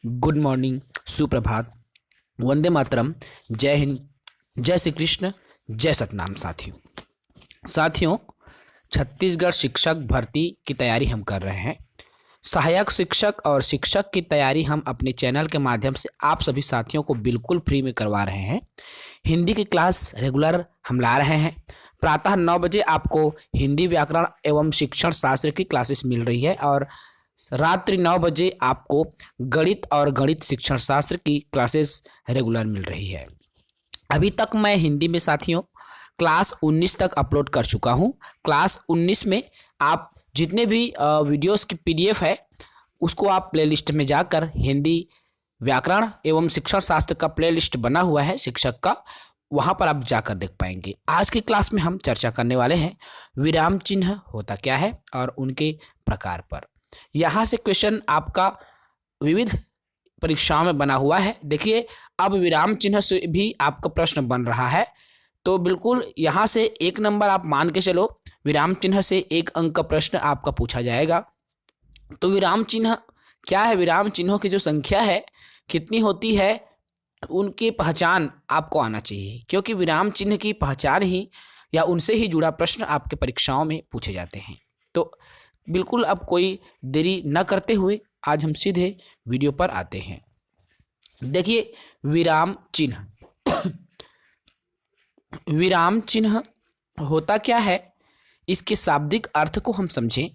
Good morning, सुप्रभात, वंदे मातरम, जय हिंद, जय श्री कृष्ण, जय सतनाम। साथियों, छत्तीसगढ़ शिक्षक भर्ती की तैयारी हम कर रहे हैं। सहायक शिक्षक और शिक्षक की तैयारी हम अपने चैनल के माध्यम से आप सभी साथियों को बिल्कुल फ्री में करवा रहे हैं। हिंदी की क्लास रेगुलर हम ला रहे हैं। प्रातः 9 बजे आपको हिंदी व्याकरण एवं शिक्षण शास्त्र की क्लासेस मिल रही है और रात्रि 9 बजे आपको गणित और गणित शिक्षण शास्त्र की क्लासेस रेगुलर मिल रही है। अभी तक मैं हिंदी में साथियों क्लास 19 तक अपलोड कर चुका हूं। क्लास 19 में आप जितने भी वीडियोस की PDF है उसको आप प्लेलिस्ट में जाकर हिंदी व्याकरण एवं शिक्षण शास्त्र का प्लेलिस्ट बना हुआ है शिक्षक का, वहां पर आप जाकर देख पाएंगे। आज की क्लास में हम चर्चा करने वाले हैं विराम चिन्ह होता क्या है और उनके प्रकार पर। यहाँ से क्वेश्चन आपका विविध परीक्षाओं में बना हुआ है। देखिए, अब विराम चिन्ह से भी आपका प्रश्न बन रहा है, तो बिल्कुल यहाँ से 1 नंबर आप मान के चलो। विराम चिन्ह से 1 अंक का प्रश्न आपका पूछा जाएगा। तो विराम चिन्ह क्या है, विराम चिन्हों की जो संख्या है कितनी होती है, उनकी पहचान आपको आना चाहिए, क्योंकि विराम चिन्ह की पहचान ही या उनसे ही जुड़ा प्रश्न आपके परीक्षाओं में पूछे जाते हैं। तो बिल्कुल अब कोई देरी न करते हुए आज हम सीधे वीडियो पर आते हैं। देखिए, विराम चिन्ह विराम चिन्ह होता क्या है, इसके शाब्दिक अर्थ को हम समझें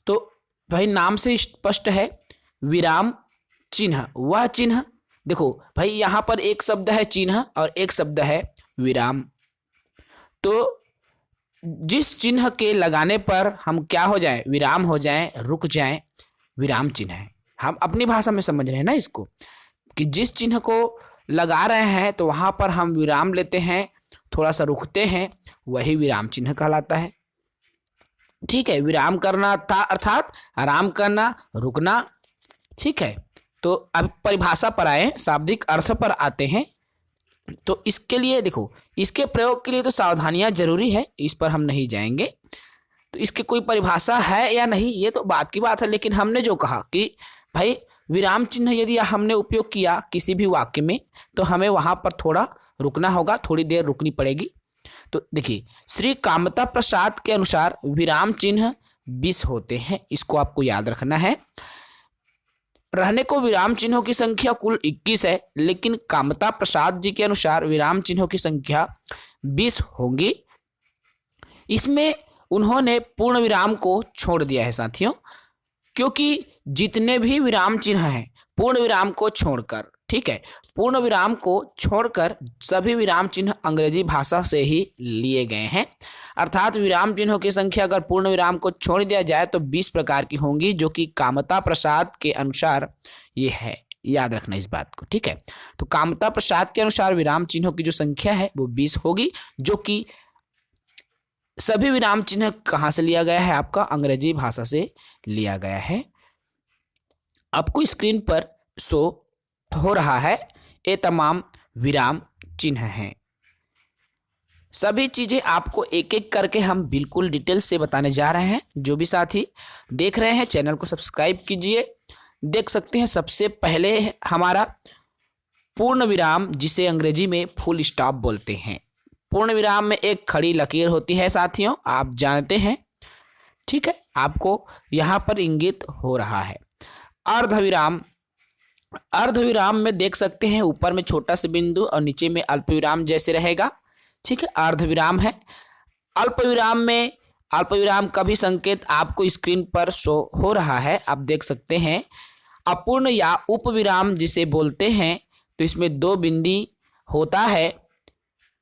तो भाई नाम से स्पष्ट है। विराम चिन्ह वह चिन्ह, देखो भाई यहाँ पर एक शब्द है चिन्ह और एक शब्द है विराम। तो जिस चिन्ह के लगाने पर हम क्या हो जाए, विराम हो जाए, रुक जाए, विराम चिन्ह है। हम अपनी भाषा में समझ रहे हैं ना इसको, कि जिस चिन्ह को लगा रहे हैं तो वहां पर हम विराम लेते हैं, थोड़ा सा रुकते हैं, वही विराम चिन्ह कहलाता है। ठीक है, विराम करना था अर्थात आराम करना, रुकना। ठीक है, तो अब परिभाषा पर आए, शाब्दिक अर्थ पर आते हैं। तो इसके लिए देखो, इसके प्रयोग के लिए तो सावधानियां जरूरी है, इस पर हम नहीं जाएंगे। तो इसकी कोई परिभाषा है या नहीं ये तो बात की बात है, लेकिन हमने जो कहा कि भाई विराम चिन्ह यदि हमने उपयोग किया किसी भी वाक्य में तो हमें वहां पर थोड़ा रुकना होगा, थोड़ी देर रुकनी पड़ेगी। तो देखिए, श्री कामता प्रसाद के अनुसार विराम चिन्ह 20 होते हैं, इसको आपको याद रखना है। रहने को विराम चिन्हों की संख्या कुल 21 है, लेकिन कामता प्रसाद जी के अनुसार विराम चिन्हों की संख्या 20 होंगी। इसमें उन्होंने पूर्ण विराम को छोड़ दिया है साथियों, क्योंकि जितने भी विराम चिन्ह हैं पूर्ण विराम को छोड़कर, ठीक है, पूर्ण विराम को छोड़कर सभी विराम चिन्ह अंग्रेजी भाषा से ही लिए गए हैं। अर्थात विराम चिन्हों की संख्या अगर पूर्ण विराम को छोड़ दिया जाए तो 20 प्रकार की होंगी, जो कि कामता प्रसाद के अनुसार ये है। याद रखना इस बात को, ठीक है। तो कामता प्रसाद के अनुसार विराम चिन्हों की जो संख्या है वो 20 होगी, जो कि सभी विराम चिन्ह कहाँ से लिया गया है, आपका अंग्रेजी भाषा से लिया गया है। आपको स्क्रीन पर शो हो रहा है, ये तमाम विराम चिन्ह हैं। सभी चीजें आपको एक एक करके हम बिल्कुल डिटेल से बताने जा रहे हैं। जो भी साथी देख रहे हैं चैनल को सब्सक्राइब कीजिए। देख सकते हैं सबसे पहले हमारा पूर्ण विराम, जिसे अंग्रेजी में फुल स्टॉप बोलते हैं। पूर्ण विराम में एक खड़ी लकीर होती है साथियों, आप जानते हैं, ठीक है, आपको यहाँ पर इंगित हो रहा है। अर्धविराम, अर्धविराम में देख सकते हैं ऊपर में छोटा सा बिंदु और नीचे में अल्पविराम जैसे रहेगा, ठीक है, अर्धविराम है। अल्पविराम में, अल्पविराम का भी संकेत आपको स्क्रीन पर शो हो रहा है, आप देख सकते हैं। अपूर्ण या उपविराम जिसे बोलते हैं, तो इसमें 2 बिंदी होता है,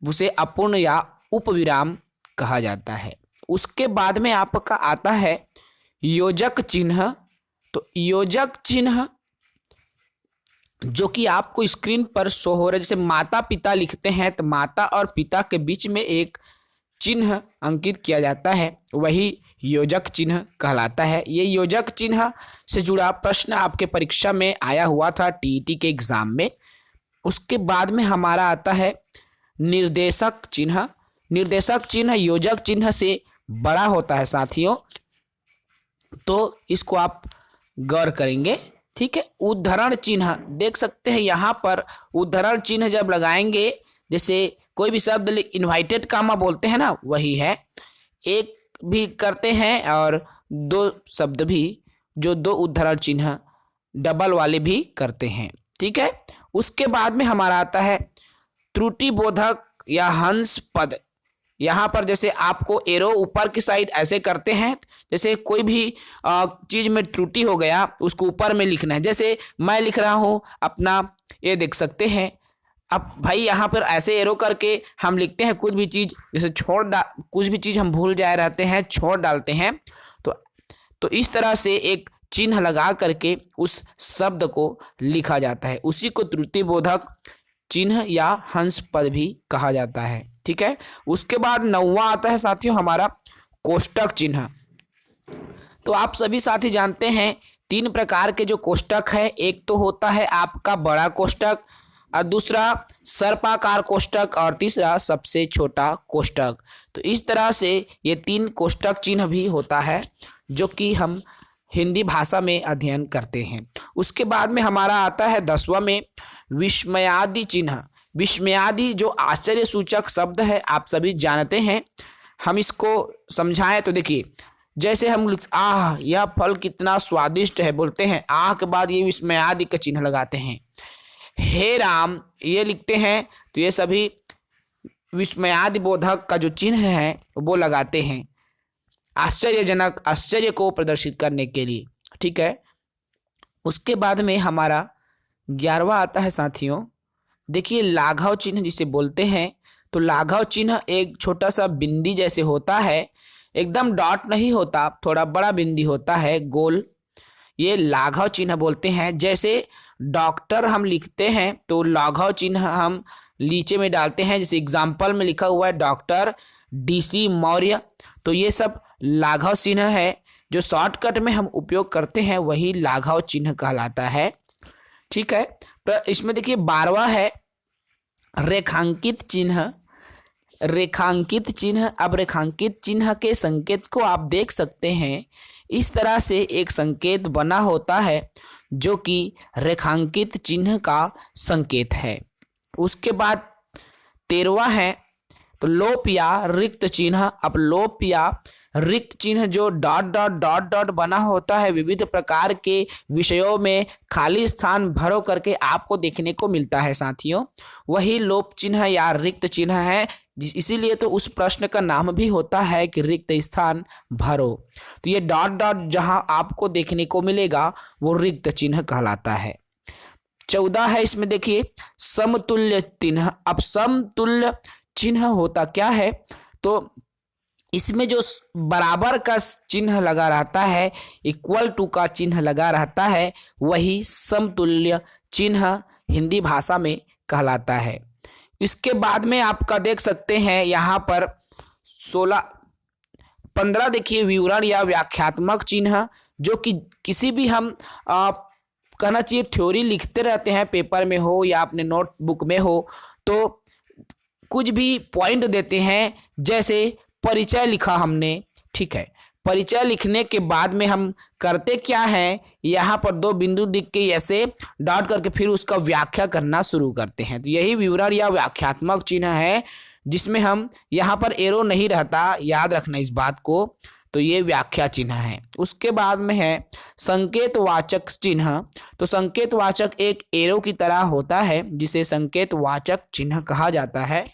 उसे अपूर्ण या उपविराम कहा जाता है। उसके बाद में आपका आता है योजक चिन्ह। तो योजक चिन्ह जो कि आपको स्क्रीन पर शो हो रहा है, जैसे माता पिता लिखते हैं तो माता और पिता के बीच में एक चिन्ह अंकित किया जाता है, वही योजक चिन्ह कहलाता है। ये योजक चिन्ह से जुड़ा प्रश्न आपके परीक्षा में आया हुआ था TET के एग्जाम में। उसके बाद में हमारा आता है निर्देशक चिन्ह। निर्देशक चिन्ह योजक चिन्ह से बड़ा होता है साथियों, तो इसको आप गौर करेंगे। ठीक है। उद्धरण चिन्ह देख सकते हैं यहाँ पर, उद्धरण चिन्ह जब लगाएंगे, जैसे कोई भी शब्द इन्वाइटेड कामा बोलते हैं ना, वही है। एक भी करते हैं और दो शब्द भी, जो दो उद्धरण चिन्ह डबल वाले भी करते हैं, ठीक है। उसके बाद में हमारा आता है त्रुटिबोधक या हंस पद। यहाँ पर जैसे आपको एरो ऊपर की साइड ऐसे करते हैं, जैसे कोई भी चीज में त्रुटि हो गया उसको ऊपर में लिखना है। जैसे मैं लिख रहा हूँ अपना, ये देख सकते हैं। अब भाई यहाँ पर ऐसे एरो करके हम लिखते हैं कुछ भी चीज, जैसे कुछ भी चीज हम भूल जाए रहते हैं, छोड़ डालते हैं, तो इस तरह से एक चिन्ह लगा करके उस शब्द को लिखा जाता है। उसी को त्रुटिबोधक चिन्ह या हंस पद भी कहा जाता है, ठीक है। उसके बाद 9वां आता है साथियों हमारा कोष्टक चिन्ह। तो आप सभी साथी जानते हैं 3 प्रकार के जो कोष्टक है, एक तो होता है आपका बड़ा कोष्टक, और दूसरा सर्पाकार कोष्टक, और तीसरा सबसे छोटा कोष्टक। तो इस तरह से ये 3 कोष्टक चिन्ह भी होता है जो कि हम हिंदी भाषा में अध्ययन करते हैं। उसके बाद में हमारा आता है 10वां में विस्मयादि चिन्ह। विस्मयादि जो आश्चर्य सूचक शब्द है, आप सभी जानते हैं। हम इसको समझाएं तो देखिए, जैसे हम आह यह फल कितना स्वादिष्ट है बोलते हैं, आह के बाद ये विस्मयादि का चिन्ह लगाते हैं। हे राम ये लिखते हैं, तो ये सभी विस्मयादि बोधक का जो चिन्ह है वो लगाते हैं, आश्चर्यजनक, आश्चर्य को प्रदर्शित करने के लिए, ठीक है। उसके बाद में हमारा 11वां आता है साथियों, देखिए लाघव चिन्ह जिसे बोलते हैं। तो लाघव चिन्ह एक छोटा सा बिंदी जैसे होता है, एकदम डॉट नहीं होता, थोड़ा बड़ा बिंदी होता है गोल, ये लाघव चिन्ह बोलते हैं। जैसे डॉक्टर हम लिखते हैं तो लाघव चिन्ह हम नीचे में डालते हैं, जैसे एग्जाम्पल में लिखा हुआ है डॉक्टर DC मौर्य, तो ये सब लाघव चिन्ह है। जो शॉर्टकट में हम उपयोग करते हैं वही लाघव चिन्ह कहलाता है, ठीक है। तो इसमें देखिए 12वां है रेखांकित चिन्ह। रेखांकित चिन्ह, अब रेखांकित चिन्ह के संकेत को आप देख सकते हैं, इस तरह से एक संकेत बना होता है जो कि रेखांकित चिन्ह का संकेत है। उसके बाद 13वां है तो लोप या रिक्त चिन्ह। अब लोप या रिक्त चिन्ह जो डॉट डॉट डॉट डॉट बना होता है, विविध प्रकार के विषयों में खाली स्थान भरो करके आपको देखने को मिलता है साथियों, वही लोप चिन्ह या रिक्त चिन्ह है। इसीलिए तो उस प्रश्न का नाम भी होता है कि रिक्त स्थान भरो। तो ये डॉट डॉट जहां आपको देखने को मिलेगा वो रिक्त चिन्ह कहलाता है। 14 है इसमें देखिए समतुल्य चिन्ह। अब समतुल्य चिन्ह होता क्या है, तो इसमें जो बराबर का चिन्ह लगा रहता है, इक्वल टू का चिन्ह लगा रहता है, वही समतुल्य चिन्ह हिंदी भाषा में कहलाता है। इसके बाद में आपका देख सकते हैं यहाँ पर 15 देखिए विवरण या व्याख्यात्मक चिन्ह, जो कि किसी भी हम कहना चाहिए थ्योरी लिखते रहते हैं, पेपर में हो या अपने नोटबुक में हो, तो कुछ भी पॉइंट देते हैं। जैसे परिचय लिखा हमने, ठीक है, परिचय लिखने के बाद में हम करते क्या है, यहाँ पर 2 बिंदु दिख के ऐसे डॉट करके फिर उसका व्याख्या करना शुरू करते हैं। तो यही विवरण या व्याख्यात्मक चिन्ह है, जिसमें हम यहाँ पर एरो नहीं रहता, याद रखना इस बात को। तो ये व्याख्या चिन्ह है। उसके बाद में है संकेतवाचक चिन्ह। तो संकेतवाचक एक एरो की तरह होता है, जिसे संकेतवाचक चिन्ह कहा जाता है।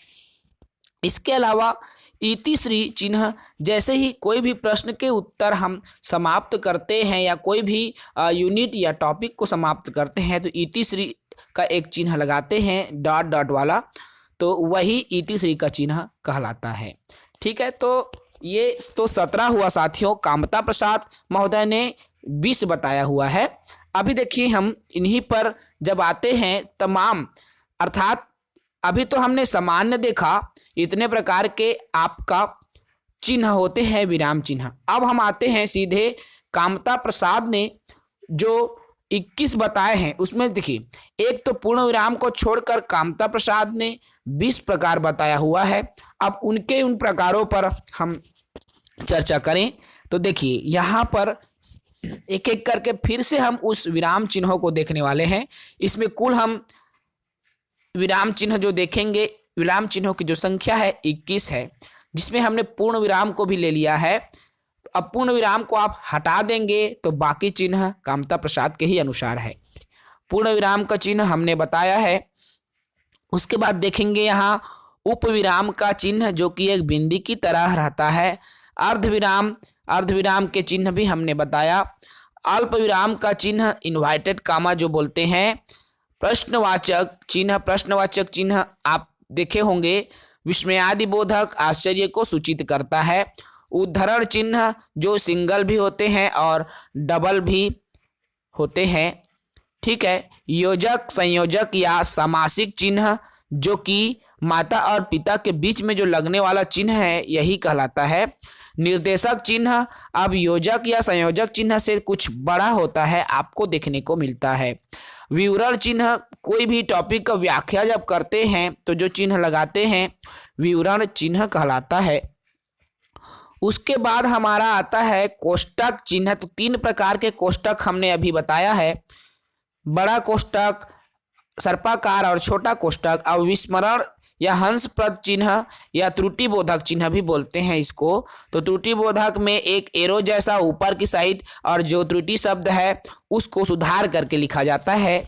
इसके अलावा इतिश्री चिन्ह, जैसे ही कोई भी प्रश्न के उत्तर हम समाप्त करते हैं या कोई भी यूनिट या टॉपिक को समाप्त करते हैं, तो इतिश्री का एक चिन्ह लगाते हैं डॉट डॉट वाला, तो वही इतिश्री का चिन्ह कहलाता है, ठीक है। तो ये तो 17 हुआ साथियों, कामता प्रसाद महोदय ने 20 बताया हुआ है। अभी देखिए हम इन्हीं पर जब आते हैं तमाम, अर्थात अभी तो हमने सामान्य देखा, इतने प्रकार के आपका चिन्ह होते हैं विराम चिन्ह। अब हम आते हैं सीधे कामता प्रसाद ने जो 21 बताए हैं, उसमें देखिए एक तो पूर्ण विराम को छोड़कर कामता प्रसाद ने 20 प्रकार बताया हुआ है। अब उनके उन प्रकारों पर हम चर्चा करें तो देखिए यहाँ पर एक एक करके फिर से हम उस विराम चिन्हों को देखने वाले हैं। इसमें कुल हम विराम चिन्ह जो देखेंगे, विराम चिन्हों की जो संख्या है 21 है, जिसमें हमने पूर्ण विराम को भी ले लिया है। तो अब पूर्ण विराम को आप हटा देंगे तो बाकी चिन्ह कामता प्रसाद के ही अनुसार है। पूर्ण विराम का चिन्ह हमने बताया है। उसके बाद देखेंगे यहाँ उपविराम का चिन्ह, जो कि एक बिंदी की तरह रहता है। अर्धविराम, अर्धविराम के चिन्ह भी हमने बताया। अल्प विराम का चिन्ह इन्वर्टेड कामा जो बोलते हैं। प्रश्नवाचक चिन्ह, प्रश्नवाचक चिन्ह आप देखे होंगे, विस्मयादिबोधक आश्चर्य को सूचित करता है। उद्धरण चिन्ह जो सिंगल भी होते हैं और डबल भी होते हैं, ठीक है। योजक, संयोजक या समासिक चिन्ह जो कि माता और पिता के बीच में जो लगने वाला चिन्ह है, यही कहलाता है। निर्देशक चिन्ह अब योजक या संयोजक चिन्ह से कुछ बड़ा होता है, आपको देखने को मिलता है। विवरण चिन्ह, कोई भी टॉपिक का व्याख्या जब करते हैं तो जो चिन्ह लगाते हैं विवरण चिन्ह कहलाता है। उसके बाद हमारा आता है कोष्टक चिन्ह। तो 3 प्रकार के कोष्टक हमने अभी बताया है, बड़ा कोष्टक, सर्पाकार और छोटा कोष्टक। अब विस्मरण या हंसप्रद चिन्ह या त्रुटि बोधक चिन्ह भी बोलते हैं इसको। तो त्रुटि बोधक में एक एरो जैसा ऊपर की साइड और जो त्रुटि शब्द है उसको सुधार करके लिखा जाता है।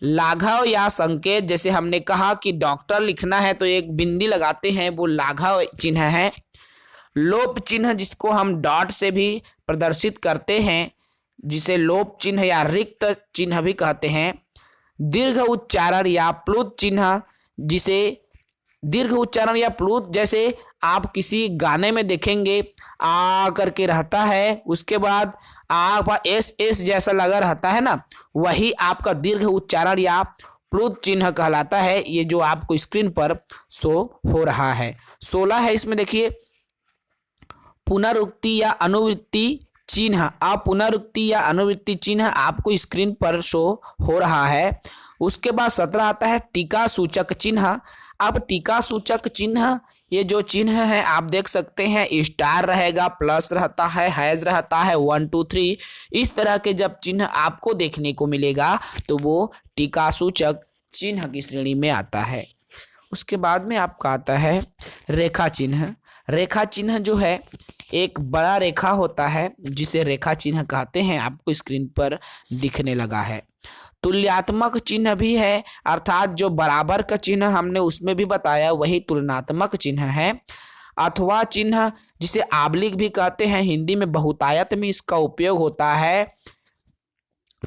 लाघव या संकेत, जैसे हमने कहा कि डॉक्टर लिखना है तो एक बिंदी लगाते हैं, वो लाघव चिन्ह है। लोप चिन्ह जिसको हम डॉट से भी प्रदर्शित करते हैं, जिसे लोप चिन्ह या रिक्त चिन्ह भी कहते हैं। दीर्घ उच्चारण या प्लुत चिन्ह, जिसे दीर्घ उच्चारण या प्लुत, जैसे आप किसी गाने में देखेंगे आ करके रहता है, उसके बाद आ का एस जैसा लगा रहता है ना, वही आपका दीर्घ उच्चारण या प्लुत चिन्ह कहलाता है। ये जो आपको स्क्रीन पर शो हो रहा है 16 है। इसमें देखिए पुनरुक्ति या अनुवृत्ति चिन्ह, आप पुनरुक्ति या अनुवृत्ति चिन्ह आपको स्क्रीन पर शो हो रहा है। उसके बाद 17 आता है टीका सूचक चिन्ह। अब टीका सूचक चिन्ह, ये जो चिन्ह है आप देख सकते हैं, स्टार रहेगा, प्लस रहता है, हैज रहता है, 1 2 3, इस तरह के जब चिन्ह आपको देखने को मिलेगा तो वो टीका सूचक चिन्ह की श्रेणी में आता है। उसके बाद में आपका आता है रेखा चिन्ह। रेखा चिन्ह जो है एक बड़ा रेखा होता है, जिसे रेखा चिन्ह कहते हैं, आपको स्क्रीन पर दिखने लगा है। तुल्यात्मक चिन्ह भी है, अर्थात जो बराबर का चिन्ह हमने उसमें भी बताया, वही तुलनात्मक चिन्ह है। अथवा चिन्ह जिसे आबलिक भी कहते हैं, हिंदी में बहुतायत में इसका उपयोग होता है,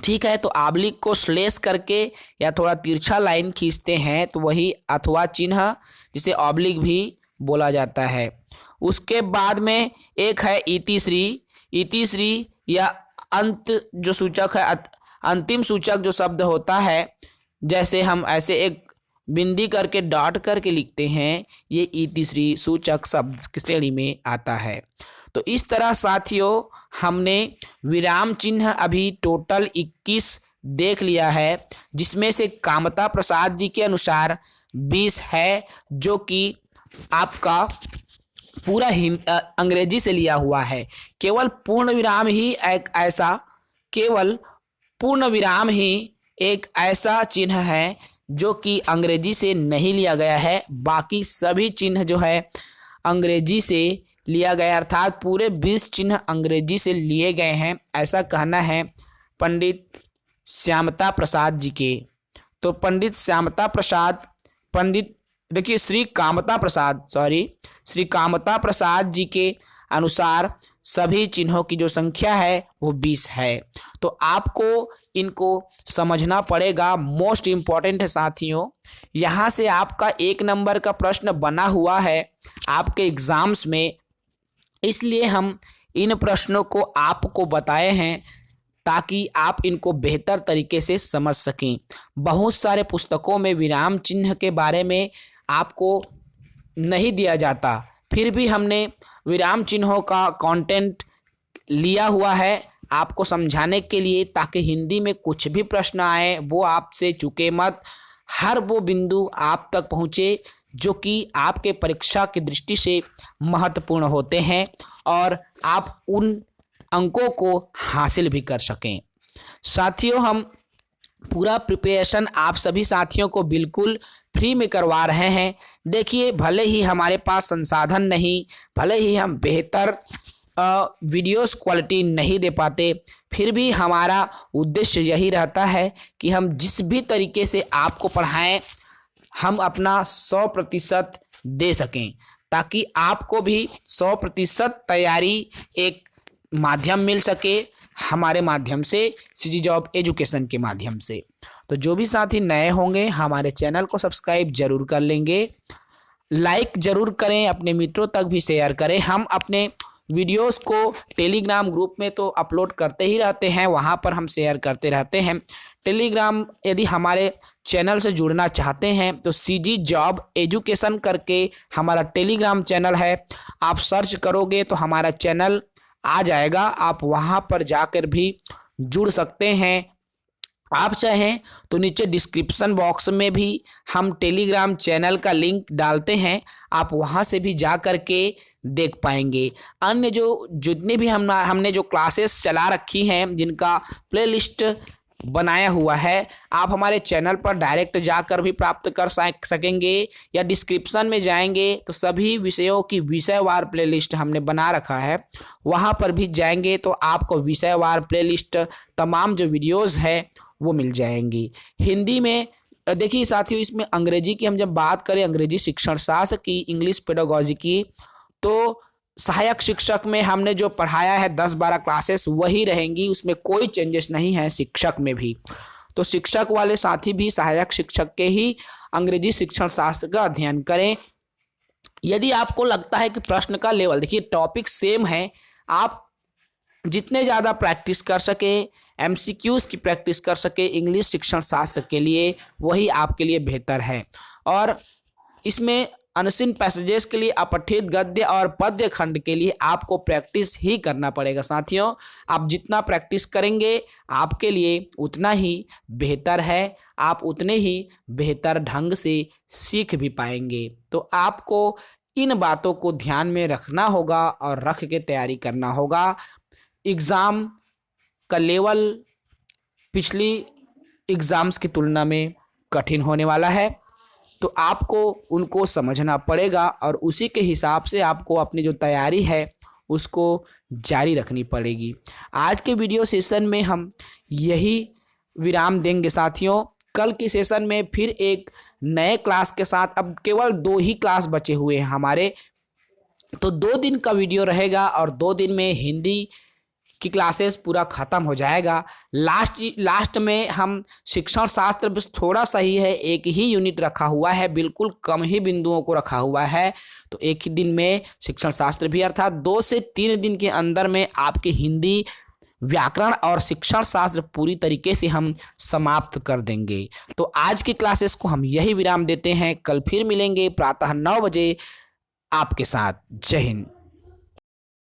ठीक है। तो आबलिक को स्लेश करके या थोड़ा तिरछा लाइन खींचते हैं तो वही अथवा चिन्ह, जिसे ऑब्लिक भी बोला जाता है। उसके बाद में एक है इतिश्री। इतिश्री या अंत जो सूचक है, अंतिम सूचक जो शब्द होता है, जैसे हम ऐसे एक बिंदी करके डॉट करके लिखते हैं, ये इतिश्री सूचक शब्द की श्रेणी में आता है। तो इस तरह साथियों हमने विराम चिन्ह अभी टोटल 21 देख लिया है, जिसमें से कामता प्रसाद जी के अनुसार 20 है, जो कि आपका पूरा अंग्रेजी से लिया हुआ है। केवल पूर्ण विराम ही एक ऐसा, केवल पूर्ण विराम ही एक ऐसा चिन्ह है जो कि अंग्रेजी से नहीं लिया गया है। बाकी सभी चिन्ह जो है अंग्रेजी से लिया गया, अर्थात पूरे 20 चिन्ह अंग्रेजी से लिए गए हैं, ऐसा कहना है पंडित श्यामता प्रसाद जी के। तो पंडित श्यामता प्रसाद, पंडित देखिए श्री कामता प्रसाद जी के अनुसार सभी चिन्हों की जो संख्या है वो 20 है। तो आपको इनको समझना पड़ेगा। मोस्ट इम्पॉर्टेंट है साथियों, यहाँ से आपका 1 नंबर का प्रश्न बना हुआ है आपके एग्जाम्स में, इसलिए हम इन प्रश्नों को आपको बताए हैं ताकि आप इनको बेहतर तरीके से समझ सकें। बहुत सारे पुस्तकों में विराम चिन्ह के बारे में आपको नहीं दिया जाता, फिर भी हमने विराम चिन्हों का कंटेंट लिया हुआ है आपको समझाने के लिए, ताकि हिंदी में कुछ भी प्रश्न आए वो आपसे चूके मत, हर वो बिंदु आप तक पहुँचे जो कि आपके परीक्षा की दृष्टि से महत्वपूर्ण होते हैं, और आप उन अंकों को हासिल भी कर सकें। साथियों, हम पूरा प्रिपरेशन आप सभी साथियों को बिल्कुल फ्री में करवा रहे हैं। देखिए, भले ही हमारे पास संसाधन नहीं, भले ही हम बेहतर वीडियोस क्वालिटी नहीं दे पाते, फिर भी हमारा उद्देश्य यही रहता है कि हम जिस भी तरीके से आपको पढ़ाएं, हम अपना 100% दे सकें, ताकि आपको भी 100% तैयारी एक माध्यम मिल सके हमारे माध्यम से, सीजी जॉब एजुकेशन के माध्यम से। तो जो भी साथी नए होंगे हमारे चैनल को सब्सक्राइब जरूर कर लेंगे, लाइक जरूर करें, अपने मित्रों तक भी शेयर करें। हम अपने वीडियोस को टेलीग्राम ग्रुप में तो अपलोड करते ही रहते हैं, वहां पर हम शेयर करते रहते हैं। टेलीग्राम, यदि हमारे चैनल से जुड़ना चाहते हैं तो सीजी जॉब एजुकेशन करके हमारा टेलीग्राम चैनल है, आप सर्च करोगे तो हमारा चैनल आ जाएगा, आप वहां पर जाकर भी जुड़ सकते हैं। आप चाहें तो नीचे डिस्क्रिप्शन बॉक्स में भी हम टेलीग्राम चैनल का लिंक डालते हैं, आप वहां से भी जा कर के देख पाएंगे। अन्य जो जितने भी हमने जो क्लासेस चला रखी हैं, जिनका प्लेलिस्ट बनाया हुआ है, आप हमारे चैनल पर डायरेक्ट जाकर भी प्राप्त कर सकेंगे, या डिस्क्रिप्शन में जाएंगे तो सभी विषयों की विषयवार प्लेलिस्ट हमने बना रखा है, वहां पर भी जाएंगे तो आपको विषयवार प्लेलिस्ट तमाम जो वीडियोस है वो मिल जाएंगी। हिंदी में देखिए साथियों, इसमें अंग्रेजी की हम जब बात करें, अंग्रेजी शिक्षण शास्त्र की, इंग्लिश पेडागोजी की, तो सहायक शिक्षक में हमने जो पढ़ाया है 10-12 क्लासेस वही रहेंगी, उसमें कोई चेंजेस नहीं है। शिक्षक में भी तो शिक्षक वाले साथी भी सहायक शिक्षक के ही अंग्रेजी शिक्षण शास्त्र का अध्ययन करें। यदि आपको लगता है कि प्रश्न का लेवल, देखिए टॉपिक सेम है, आप जितने ज़्यादा प्रैक्टिस कर सके, एमसीक्यूज की प्रैक्टिस कर सके इंग्लिश शिक्षण शास्त्र के लिए, वही आपके लिए बेहतर है। और इसमें अनसीन पैसेजेस के लिए, अपठित गद्य और पद्य खंड के लिए आपको प्रैक्टिस ही करना पड़ेगा। साथियों, आप जितना प्रैक्टिस करेंगे आपके लिए उतना ही बेहतर है, आप उतने ही बेहतर ढंग से सीख भी पाएंगे। तो आपको इन बातों को ध्यान में रखना होगा और रख के तैयारी करना होगा। एग्ज़ाम का लेवल पिछली एग्ज़ाम्स की तुलना में कठिन होने वाला है, तो आपको उनको समझना पड़ेगा और उसी के हिसाब से आपको अपनी जो तैयारी है उसको जारी रखनी पड़ेगी। आज के वीडियो सेशन में हम यही विराम देंगे साथियों। कल के सेशन में फिर एक नए क्लास के साथ, अब केवल 2 ही क्लास बचे हुए हैं हमारे, तो 2 दिन का वीडियो रहेगा और 2 दिन में हिंदी की क्लासेस पूरा ख़त्म हो जाएगा। लास्ट में हम शिक्षण शास्त्र बस थोड़ा सा ही है, एक ही यूनिट रखा हुआ है, बिल्कुल कम ही बिंदुओं को रखा हुआ है, तो एक ही दिन में शिक्षण शास्त्र भी, अर्थात 2 से 3 दिन के अंदर में आपकी हिंदी, व्याकरण और शिक्षण शास्त्र पूरी तरीके से हम समाप्त कर देंगे। तो आज की क्लासेस को हम यही विराम देते हैं, कल फिर मिलेंगे प्रातः 9 बजे आपके साथ। जय हिंद।